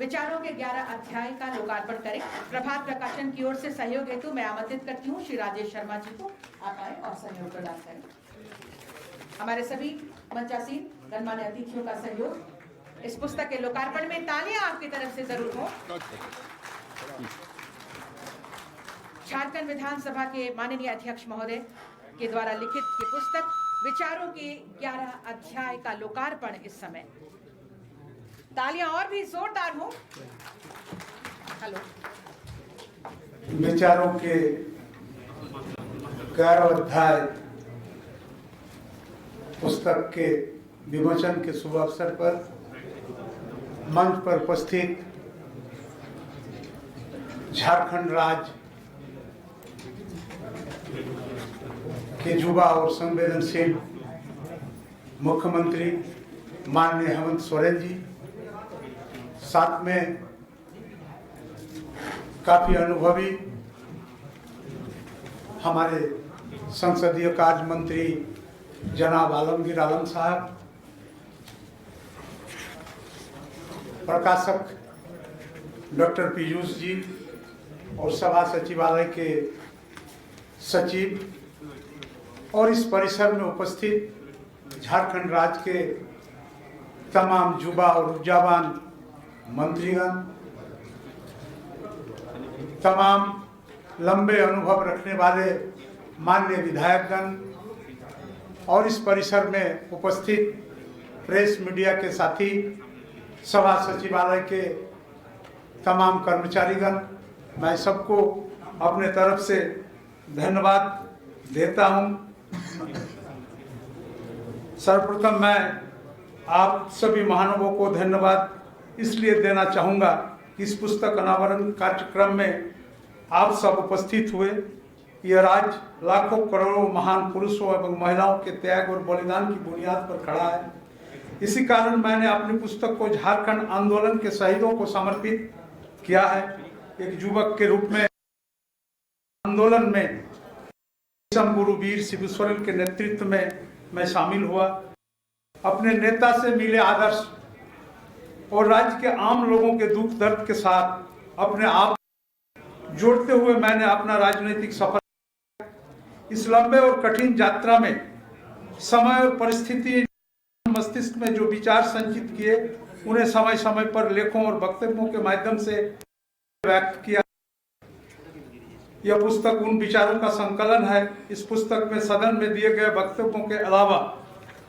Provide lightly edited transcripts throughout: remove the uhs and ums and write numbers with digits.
विचारों के 11 अध्याय का लोकार्पण करें। प्रभात प्रकाशन की ओर से सहयोग हेतु मैं आमंत्रित करती हूँ श्री राजेश शर्मा जी को। आप आए और सहयोग प्रदान करें। हमारे सभी मंचासीन गणमान्य अतिथियों का सहयोग इस पुस्तक के लोकार्पण में तालियां आपकी तरफ से जरूर हो। झारखंड विधानसभा के माननीय अध्यक्ष महोदय के द्वारा लिखित ये पुस्तक विचारों के 11 अध्याय का लोकार्पण इस समय। तालियां और भी जोरदार हो। हेलो। विचारों के 11 अध्याय पुस्तक के विमोचन के शुभ अवसर पर मंच पर उपस्थित झारखंड राज्य के युवा और संवेदनशील मुख्यमंत्री माननीय हेमंत सोरेन जी, साथ में काफी अनुभवी हमारे संसदीय कार्य मंत्री जनाब आलमगीर आलम साहब, प्रकाशक डॉक्टर पीयूष जी और सभा सचिवालय के सचिव और इस परिसर में उपस्थित झारखंड राज्य के तमाम युवा और ऊर्जावान मंत्रीगण, तमाम लंबे अनुभव रखने वाले माननीय विधायकगण और इस परिसर में उपस्थित प्रेस मीडिया के साथी, सभा सचिवालय के तमाम कर्मचारीगण, मैं सबको अपने तरफ से धन्यवाद देता हूं। सर्वप्रथम मैं आप सभी महानुभावों को धन्यवाद इसलिए देना चाहूँगा कि इस पुस्तक अनावरण कार्यक्रम में आप सब उपस्थित हुए। यह राज्य लाखों करोड़ों महान पुरुषों एवं महिलाओं के त्याग और बलिदान की बुनियाद पर खड़ा है। इसी कारण मैंने अपनी पुस्तक को झारखंड आंदोलन के शहीदों को समर्पित किया है। एक युवक के रूप में आंदोलन में गुरु वीर शिबू सोरेन के नेतृत्व में मैं शामिल हुआ। अपने नेता से मिले आदर्श और राज्य के आम लोगों के दुख दर्द के साथ अपने आप जोड़ते हुए मैंने अपना राजनीतिक सफर इस लंबे और कठिन यात्रा में समय और परिस्थिति मस्तिष्क में जो विचार संचित किए उन्हें समय समय पर लेखों और वक्तव्यों के माध्यम से व्यक्त किया। यह पुस्तक उन विचारों का संकलन है। इस पुस्तक में सदन में दिए गए वक्तव्यों के अलावा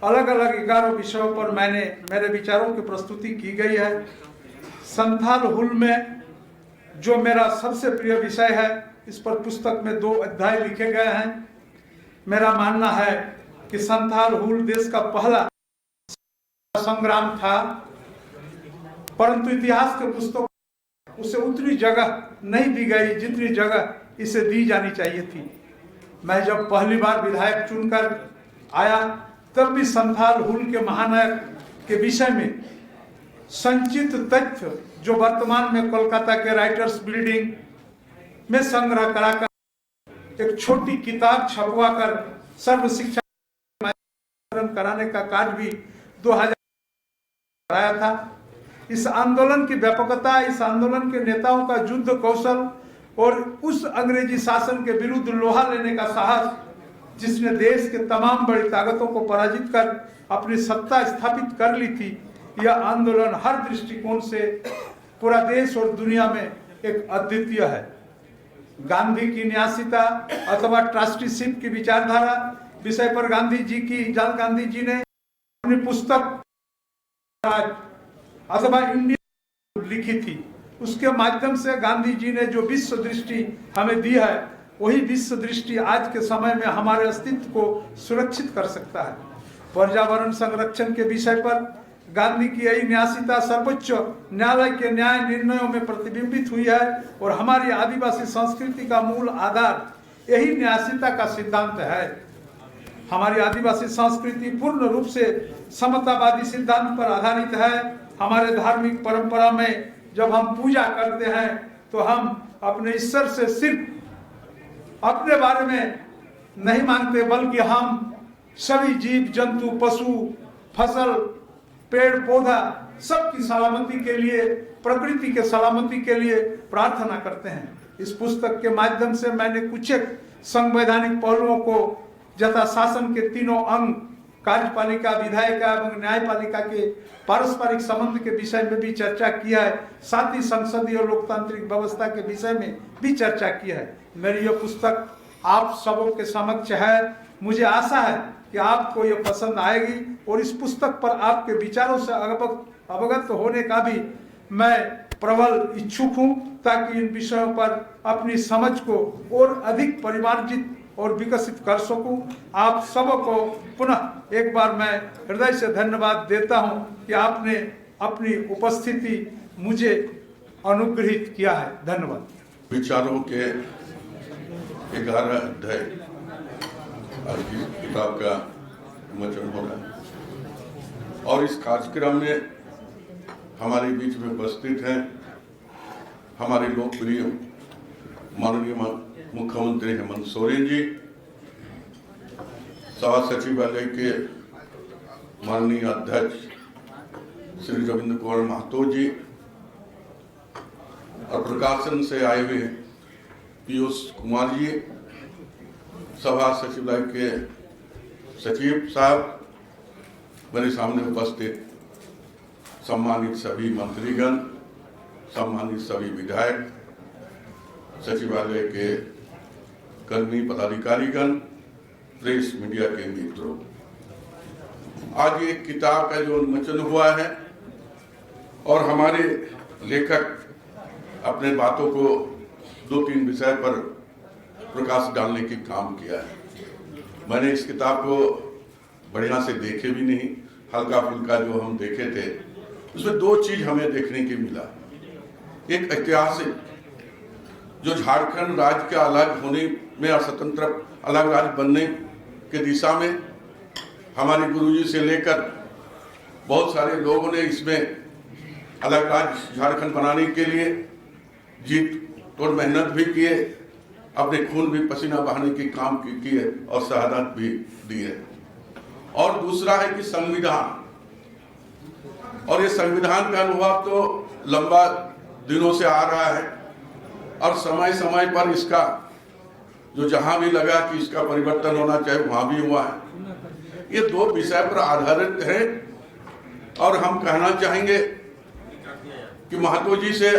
अलग अलग 11 विषयों पर मेरे विचारों की प्रस्तुति की गई है। संथाल हुल में जो मेरा सबसे प्रिय विषय है, इस पर पुस्तक में 2 अध्याय लिखे गए हैं। मेरा मानना है कि संथाल हुल देश का पहला संग्राम था, परंतु इतिहास के पुस्तक उसे उतनी जगह नहीं दी गई जितनी जगह इसे दी जानी चाहिए थी। मैं जब पहली बार विधायक चुनकर आया तब भी संथाल हुल के महानायक के विषय में संचित तथ्य जो वर्तमान में कोलकाता के राइटर्स बिल्डिंग में संग्रह कराकर एक छोटी किताब छपवाकर सर्व शिक्षा कराने का कार्य भी 2000 कराया था। इस आंदोलन की व्यापकता, इस आंदोलन के नेताओं का युद्ध कौशल और उस अंग्रेजी शासन के विरुद्ध लोहा लेने का साहस, जिसने देश के तमाम बड़ी ताकतों को पराजित कर अपनी सत्ता स्थापित कर ली थी, यह आंदोलन हर दृष्टिकोण से पूरा देश और दुनिया में एक अद्वितीय है। गांधी की न्यासिता अथवा ट्रस्टीशिप की विचारधारा विषय पर गांधी जी ने अपनी पुस्तक अथवा इंडिया लिखी थी। उसके माध्यम से गांधी जी ने जो विश्व दृष्टि हमें दी है, वही विश्व दृष्टि आज के समय में हमारे अस्तित्व को सुरक्षित कर सकता है। पर्यावरण संरक्षण के विषय पर गांधी की यही न्यासिता सर्वोच्च न्यायालय के न्याय निर्णयों में प्रतिबिंबित हुई है और हमारी आदिवासी संस्कृति का मूल आधार यही न्यासिता का सिद्धांत है। हमारी आदिवासी संस्कृति पूर्ण रूप से समतावादी सिद्धांत पर आधारित है। हमारे धार्मिक परंपरा में जब हम पूजा करते हैं तो हम अपने ईश्वर से सिर्फ अपने बारे में नहीं मांगते, बल्कि हम सभी जीव जंतु, पशु, फसल, पेड़ पौधा सबकी सलामती के लिए, प्रकृति के सलामती के लिए प्रार्थना करते हैं। इस पुस्तक के माध्यम से मैंने कुछ एक संवैधानिक पहलुओं को यथा शासन के तीनों अंग, कार्यपालिका, विधायिका एवं न्यायपालिका के पारस्परिक संबंध के विषय में भी चर्चा किया है। साथ ही संसदीय और लोकतांत्रिक व्यवस्था के विषय में भी चर्चा किया है। मेरी यह पुस्तक आप सबों के समक्ष है। मुझे आशा है कि आपको ये पसंद आएगी और इस पुस्तक पर आपके विचारों से अवगत होने का भी मैं प्रबल इच्छुक हूँ, ताकि इन विषयों पर अपनी समझ को और अधिक परिमार्जित और विकसित कर सकूं। आप सबको पुनः एक बार मैं हृदय से धन्यवाद देता हूं कि आपने अपनी उपस्थिति मुझे अनुग्रहित किया है। धन्यवाद। विचारों के 11 अध्याय आज की किताब का विमोचन हो रहा है और इस कार्यक्रम में हमारे बीच में उपस्थित हैं हमारे लोकप्रिय माननीय मुख्यमंत्री हेमंत सोरेन जी, सभा सचिवालय के माननीय अध्यक्ष श्री रविंद्र कुमार महतो जी और प्रकाशन से आए हुए पीयूष कुमार जी, सभा सचिवालय के सचिव साहब, मेरे सामने उपस्थित सम्मानित सभी मंत्रीगण, सम्मानित सभी विधायक, सचिवालय के कर्मी पदाधिकारीगण, प्रेस मीडिया के मित्रों, आज एक किताब का जो उन्मोचन हुआ है और हमारे लेखक अपने बातों को 2-3 विषय पर प्रकाश डालने की काम किया है। मैंने इस किताब को बढ़िया से देखे भी नहीं, हल्का फुल्का जो हम देखे थे उसमें 2 चीज हमें देखने की मिला। एक ऐतिहासिक जो झारखंड राज्य का अलग होने में और स्वतंत्र अलग राज्य बनने के दिशा में हमारे गुरुजी से लेकर बहुत सारे लोगों ने इसमें अलग राज्य झारखंड बनाने के लिए जीत और मेहनत भी किए, अपने खून भी पसीना बहाने की काम की है और शहादत भी दी है। और दूसरा है कि संविधान, और ये संविधान का अनुभव तो लंबा दिनों से आ रहा है और समय समय पर इसका जो जहां भी लगा कि इसका परिवर्तन होना चाहिए वहां भी हुआ है। ये 2 विषय पर आधारित है और हम कहना चाहेंगे कि महतो जी से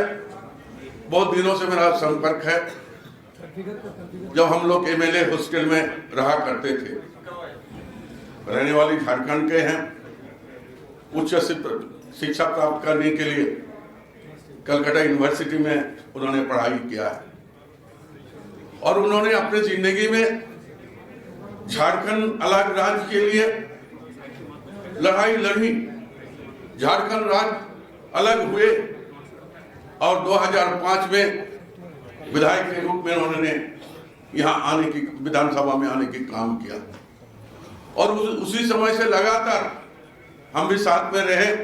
बहुत दिनों से मेरा संपर्क है। जब हम लोग एमएलए हॉस्टल में रहा करते थे, रहने वाली झारखंड के हैं, उच्च शिक्षा प्राप्त करने के लिए कलकत्ता यूनिवर्सिटी में उन्होंने पढ़ाई किया है और उन्होंने अपने जिंदगी में झारखंड अलग राज्य के लिए लड़ाई लड़ी। झारखंड राज्य अलग हुए और 2005 में विधायक के रूप में उन्होंने यहाँ आने की, विधानसभा में आने की काम किया और उसी समय से लगातार हम भी साथ में रहे।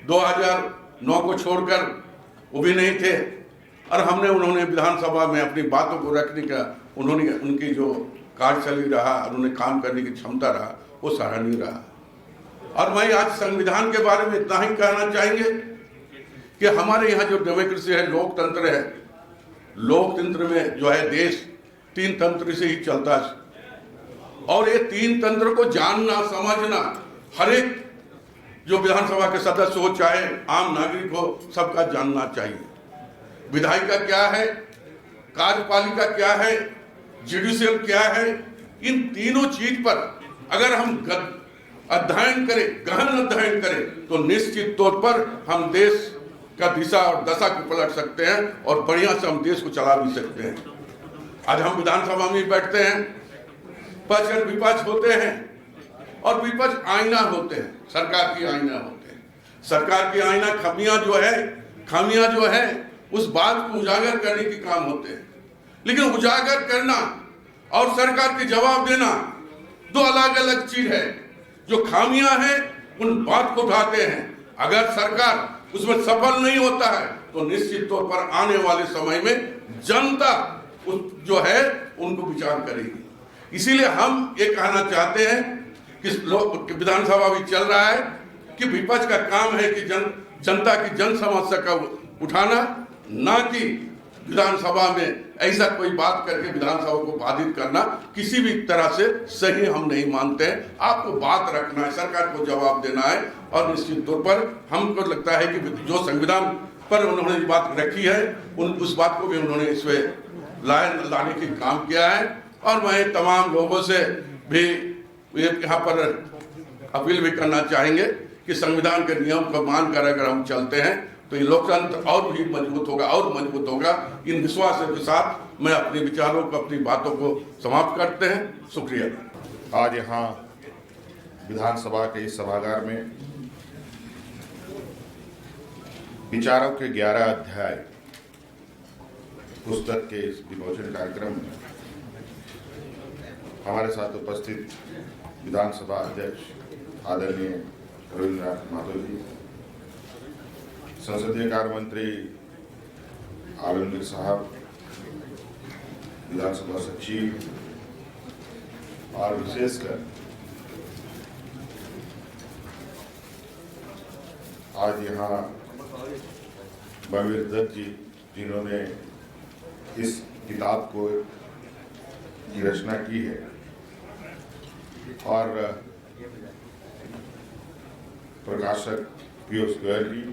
2009 को छोड़कर वो भी नहीं थे और उन्होंने विधानसभा में अपनी बातों को रखने का, उन्होंने उनकी जो कार्यशैली रहा, उन्होंने काम करने की क्षमता रहा, वो सराहनीय रहा। और मैं आज संविधान के बारे में इतना ही कहना चाहेंगे कि हमारे यहाँ जो डेमोक्रेसी है, लोकतंत्र है, लोकतंत्र में जो है देश 3 तंत्र से ही चलता है और ये 3 तंत्र को जानना समझना हर एक जो विधानसभा के सदस्य हो चाहे आम नागरिक हो, सबका जानना चाहिए। विधायिका क्या है, कार्यपालिका क्या है, जुडिशियल क्या है, इन तीनों चीज पर अगर हम अध्ययन करें, गहन अध्ययन करें तो निश्चित तौर पर हम देश का दिशा और दशा को पलट सकते हैं और बढ़िया से हम देश को चला भी सकते हैं। आज हम विधानसभा में बैठते हैं, पक्ष और विपक्ष होते हैं और विपक्ष आईना होते हैं, सरकार की आईना होते हैं। सरकार की आईना खामियां जो है उस बात को उजागर करने के काम होते हैं, लेकिन उजागर करना और सरकार के जवाब देना 2 अलग अलग चीज है। जो खामियां हैं उन बात को उठाते हैं, अगर सरकार उसमें सफल नहीं होता है तो निश्चित तौर पर आने वाले समय में जनता जो है उनको विचार करेगी। इसीलिए हम ये कहना चाहते हैं कि विधानसभा भी चल रहा है कि विपक्ष का काम है कि जनता की जन समस्या का उठाना, ना कि विधानसभा में ऐसा कोई बात करके विधानसभा को बाधित करना किसी भी तरह से सही हम नहीं मानते हैं। आपको बात रखना है, सरकार को जवाब देना है, और निश्चित तौर पर हमको लगता है कि जो संविधान पर उन्होंने बात रखी है उस बात को भी उन्होंने इसमें लाने की काम किया है। और मैं तमाम लोगों से भी यहाँ पर अपील भी करना चाहेंगे कि संविधान के नियम को मानकर अगर हम चलते हैं तो ये लोकतंत्र और भी मजबूत होगा। इन विश्वास के साथ मैं अपने विचारों को, अपनी बातों को समाप्त करते हैं। शुक्रिया। आज यहाँ विधानसभा के इस सभागार में विचारों के 11 अध्याय पुस्तक के इस विमोचन कार्यक्रम में हमारे साथ उपस्थित विधानसभा अध्यक्ष आदरणीय रविन्द्रनाथ महतो जी, संसदीय कार्य मंत्री आलमगीर साहब, विधानसभा सचिव, और विशेषकर आज यहाँ बलवीर दत्त जी, जिन्होंने इस किताब को की रचना की है, और प्रकाशक पीयूष गोयल जी,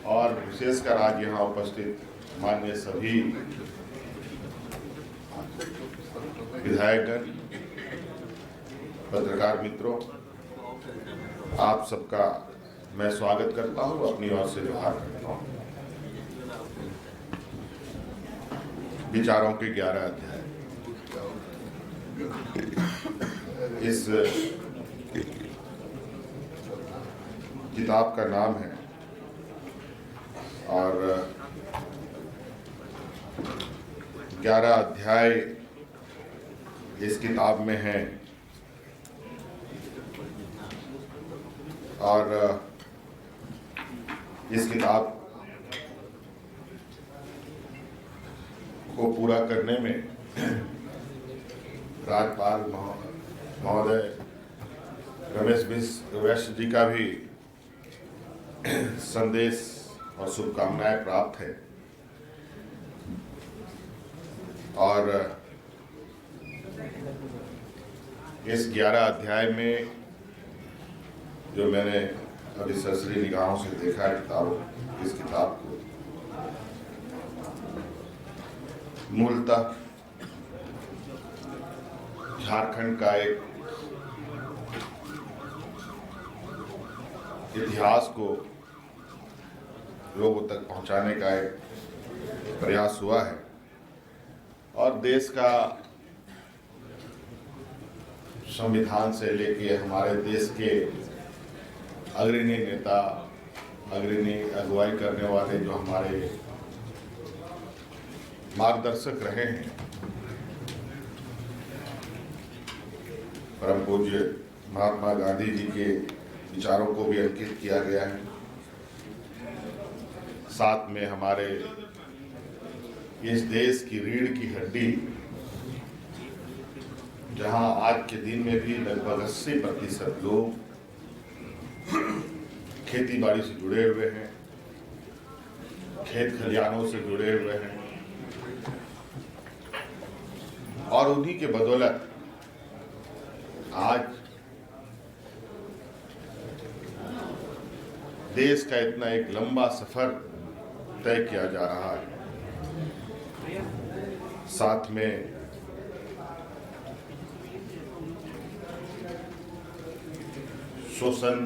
और विशेषकर आज यहाँ उपस्थित माननीय सभी विधायकगण, पत्रकार मित्रों, आप सबका मैं स्वागत करता हूँ, अपनी ओर से जोहार करता हूँ। विचारों के 11 अध्याय, इस किताब का नाम है, और 11 अध्याय इस किताब में हैं, और इस किताब को पूरा करने में राज्यपाल महोदय रमेश बैस जी का भी संदेश और शुभकामनाएं प्राप्त है। और इस 11 अध्याय में जो मैंने अभी सरसरी निगाहों से देखा है इस किताब को, मूलतः झारखंड का एक इतिहास को लोगों तक पहुंचाने का एक प्रयास हुआ है, और देश का संविधान से लेके हमारे देश के अग्रणी नेता, अग्रणी अगुवाई करने वाले जो हमारे मार्गदर्शक रहे हैं, परम पूज्य महात्मा गांधी जी के विचारों को भी अंकित किया गया है। साथ में हमारे इस देश की रीढ़ की हड्डी, जहां आज के दिन में भी लगभग 80% लोग खेती बाड़ी से जुड़े हुए हैं, खेत खलिहानों से जुड़े हुए हैं, और उन्हीं के बदौलत आज देश का इतना एक लंबा सफर तय किया जा रहा है। साथ में शोषण,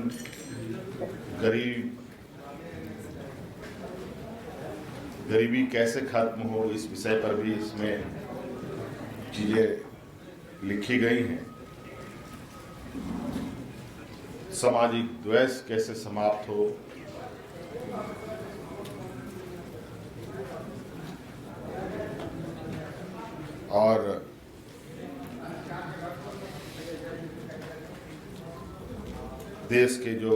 गरीबी कैसे खत्म हो, इस विषय पर भी इसमें चीजें लिखी गई हैं। सामाजिक द्वेष कैसे समाप्त हो, और देश के जो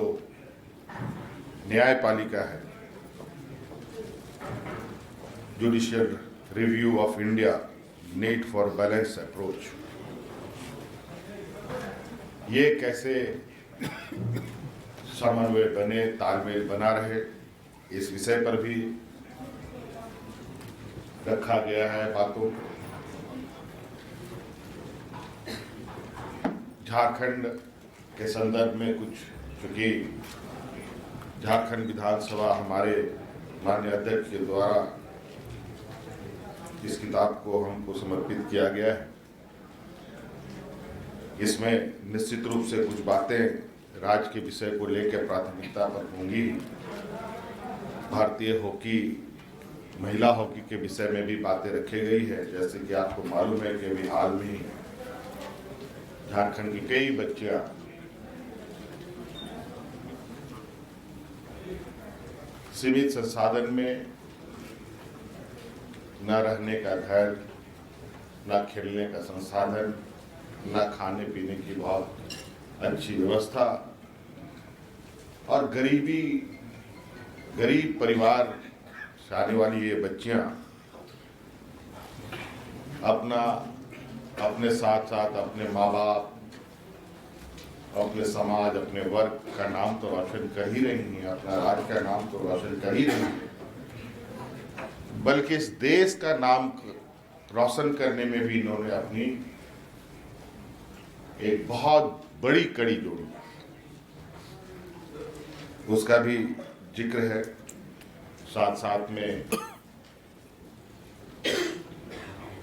न्यायपालिका है, judicial review of India, need for balance approach, ये कैसे समन्वय बने, तालमेल बना रहे, इस विषय पर भी रखा गया है बातों। झारखंड के संदर्भ में कुछ, चूंकि झारखंड विधानसभा हमारे माननीय अध्यक्ष के द्वारा इस किताब को हमको समर्पित किया गया है, इसमें निश्चित रूप से कुछ बातें राज्य के विषय को लेकर प्राथमिकता पर होंगी। भारतीय हॉकी, महिला हॉकी के विषय में भी बातें रखी गई है। जैसे कि आपको मालूम है कि अभी हाल में ही झारखंड की कई बच्चियां सीमित संसाधन में न रहने का घर, न खेलने का संसाधन, न खाने पीने की बहुत अच्छी व्यवस्था और गरीब परिवार से आने वाली ये बच्चियां अपने साथ साथ अपने माँ बाप, अपने समाज, अपने वर्ग का नाम तो रोशन कर ही रही हैं, अपना राज्य का नाम तो रोशन कर ही रही हैं, बल्कि इस देश का नाम रोशन करने में भी इन्होंने अपनी एक बहुत बड़ी कड़ी जोड़ी, उसका भी जिक्र है। साथ साथ में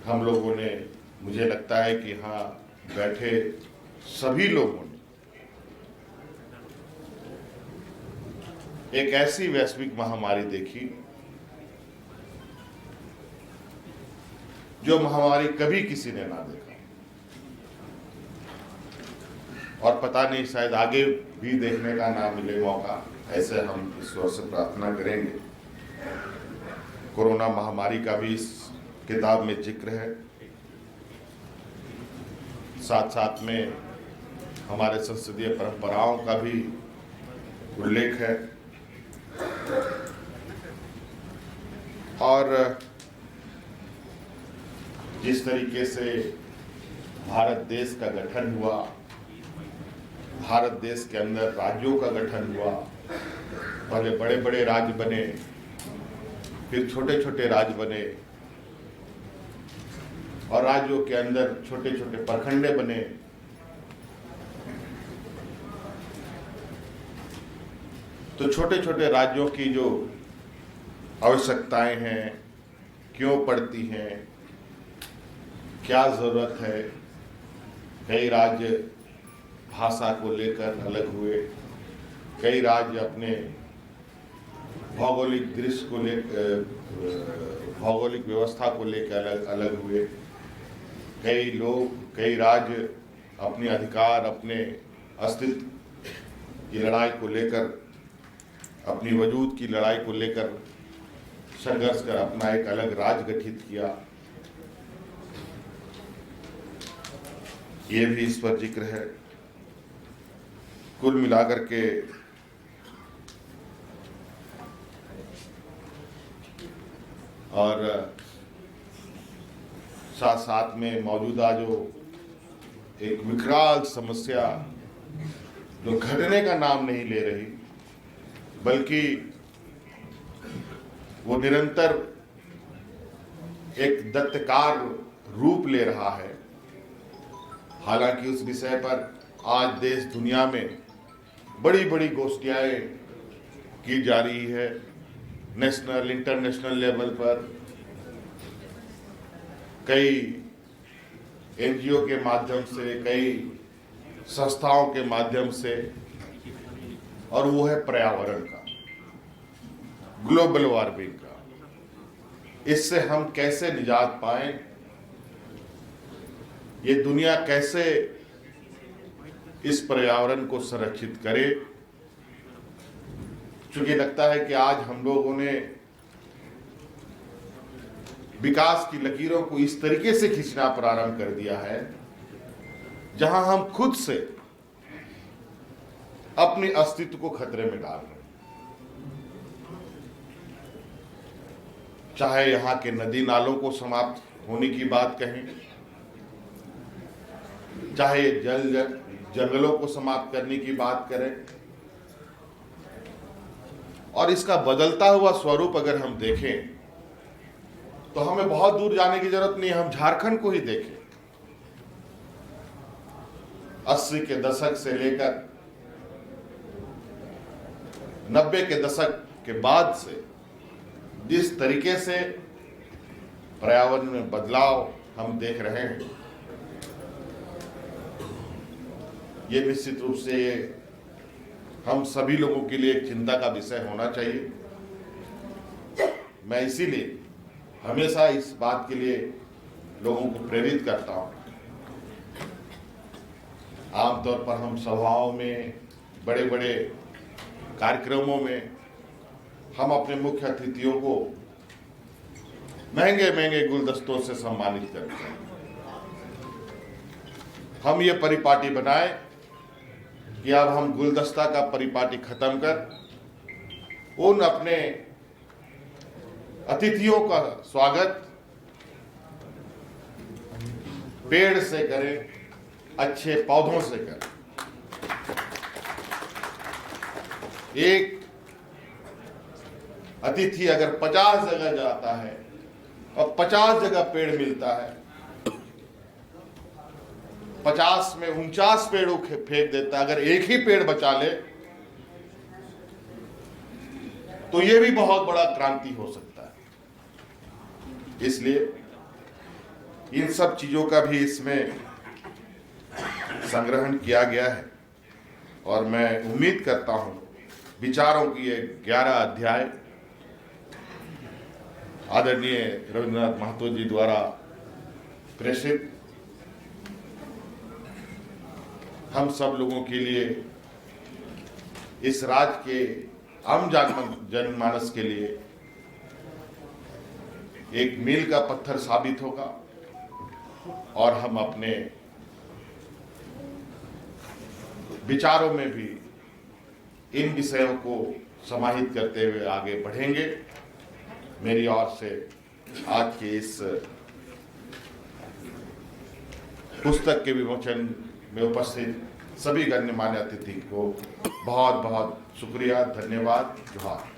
हम लोगों ने, मुझे लगता है कि यहाँ बैठे सभी लोगों ने एक ऐसी वैश्विक महामारी देखी जो महामारी कभी किसी ने ना देखा, और पता नहीं शायद आगे भी देखने का ना मिले मौका, ऐसे हम ईश्वर से प्रार्थना करेंगे। कोरोना महामारी का भी इस किताब में जिक्र है। साथ साथ में हमारे संसदीय परंपराओं का भी उल्लेख है और जिस तरीके से भारत देश का गठन हुआ, भारत देश के अंदर राज्यों का गठन हुआ, पहले बड़े बड़े राज्य बने, फिर छोटे छोटे राज्य बने और राज्यों के अंदर छोटे छोटे प्रखंडे बने। तो छोटे छोटे राज्यों की जो आवश्यकताएं हैं, क्यों पड़ती हैं, क्या जरूरत है, कई राज्य भाषा को लेकर अलग हुए, कई राज्य अपने भौगोलिक दृश्य को लेकर, भौगोलिक व्यवस्था को लेकर अलग हुए, कई राज्य अपने अधिकार, अपने अस्तित्व की लड़ाई को लेकर, अपनी वजूद की लड़ाई को लेकर संघर्ष कर अपना एक अलग राज्य गठित किया। ये भी इस पर जिक्र है। कुल मिलाकर के और साथ साथ में मौजूदा जो एक विकराल समस्या जो घटने का नाम नहीं ले रही, बल्कि वो निरंतर एक दैत्यकार रूप ले रहा है। हालांकि उस विषय पर आज देश दुनिया में बड़ी बड़ी गोष्ठियां की जा रही है, नेशनल इंटरनेशनल लेवल पर कई एनजीओ के माध्यम से, कई संस्थाओं के माध्यम से, और वो है पर्यावरण का, ग्लोबल वार्मिंग का। इससे हम कैसे निजात पाएं, ये दुनिया कैसे इस पर्यावरण को संरक्षित करे। चूंकि लगता है कि आज हम लोगों ने विकास की लकीरों को इस तरीके से खींचना प्रारंभ कर दिया है जहां हम खुद से अपने अस्तित्व को खतरे में डाल रहे हैं। चाहे यहाँ के नदी नालों को समाप्त होने की बात कहें, चाहे जंगलों को समाप्त करने की बात करें, और इसका बदलता हुआ स्वरूप अगर हम देखें तो हमें बहुत दूर जाने की जरूरत नहीं है, हम झारखंड को ही देखें। 80 के दशक से लेकर 90 के दशक के बाद से जिस तरीके से पर्यावरण में बदलाव हम देख रहे हैं, ये निश्चित रूप से हम सभी लोगों के लिए एक चिंता का विषय होना चाहिए। मैं इसीलिए हमेशा इस बात के लिए लोगों को प्रेरित करता हूं। आमतौर पर हम सभाओं में, बड़े बड़े कार्यक्रमों में हम अपने मुख्य अतिथियों को महंगे महंगे गुलदस्तों से सम्मानित करते हैं। हम ये परिपाटी बनाए कि अब हम गुलदस्ता का परिपाटी खत्म कर उन अपने अतिथियों का स्वागत पेड़ से करें, अच्छे पौधों से करें। एक अतिथि अगर 50 जगह जाता है और 50 जगह पेड़ मिलता है, 50 में 49 पेड़ फेंक देता है, अगर एक ही पेड़ बचा ले तो यह भी बहुत बड़ा क्रांति हो सकता है। इसलिए इन सब चीजों का भी इसमें संग्रहण किया गया है और मैं उम्मीद करता हूं विचारों की ये 11 अध्याय आदरणीय रविंद्रनाथ महतो जी द्वारा प्रेषित हम सब लोगों के लिए, इस राज्य के आम जनमानस के लिए एक मील का पत्थर साबित होगा और हम अपने विचारों में भी इन विषयों को समाहित करते हुए आगे बढ़ेंगे। मेरी ओर से आज के इस पुस्तक के विमोचन में उपस्थित सभी गणमान्य अतिथि को बहुत बहुत शुक्रिया, धन्यवाद, जोहार।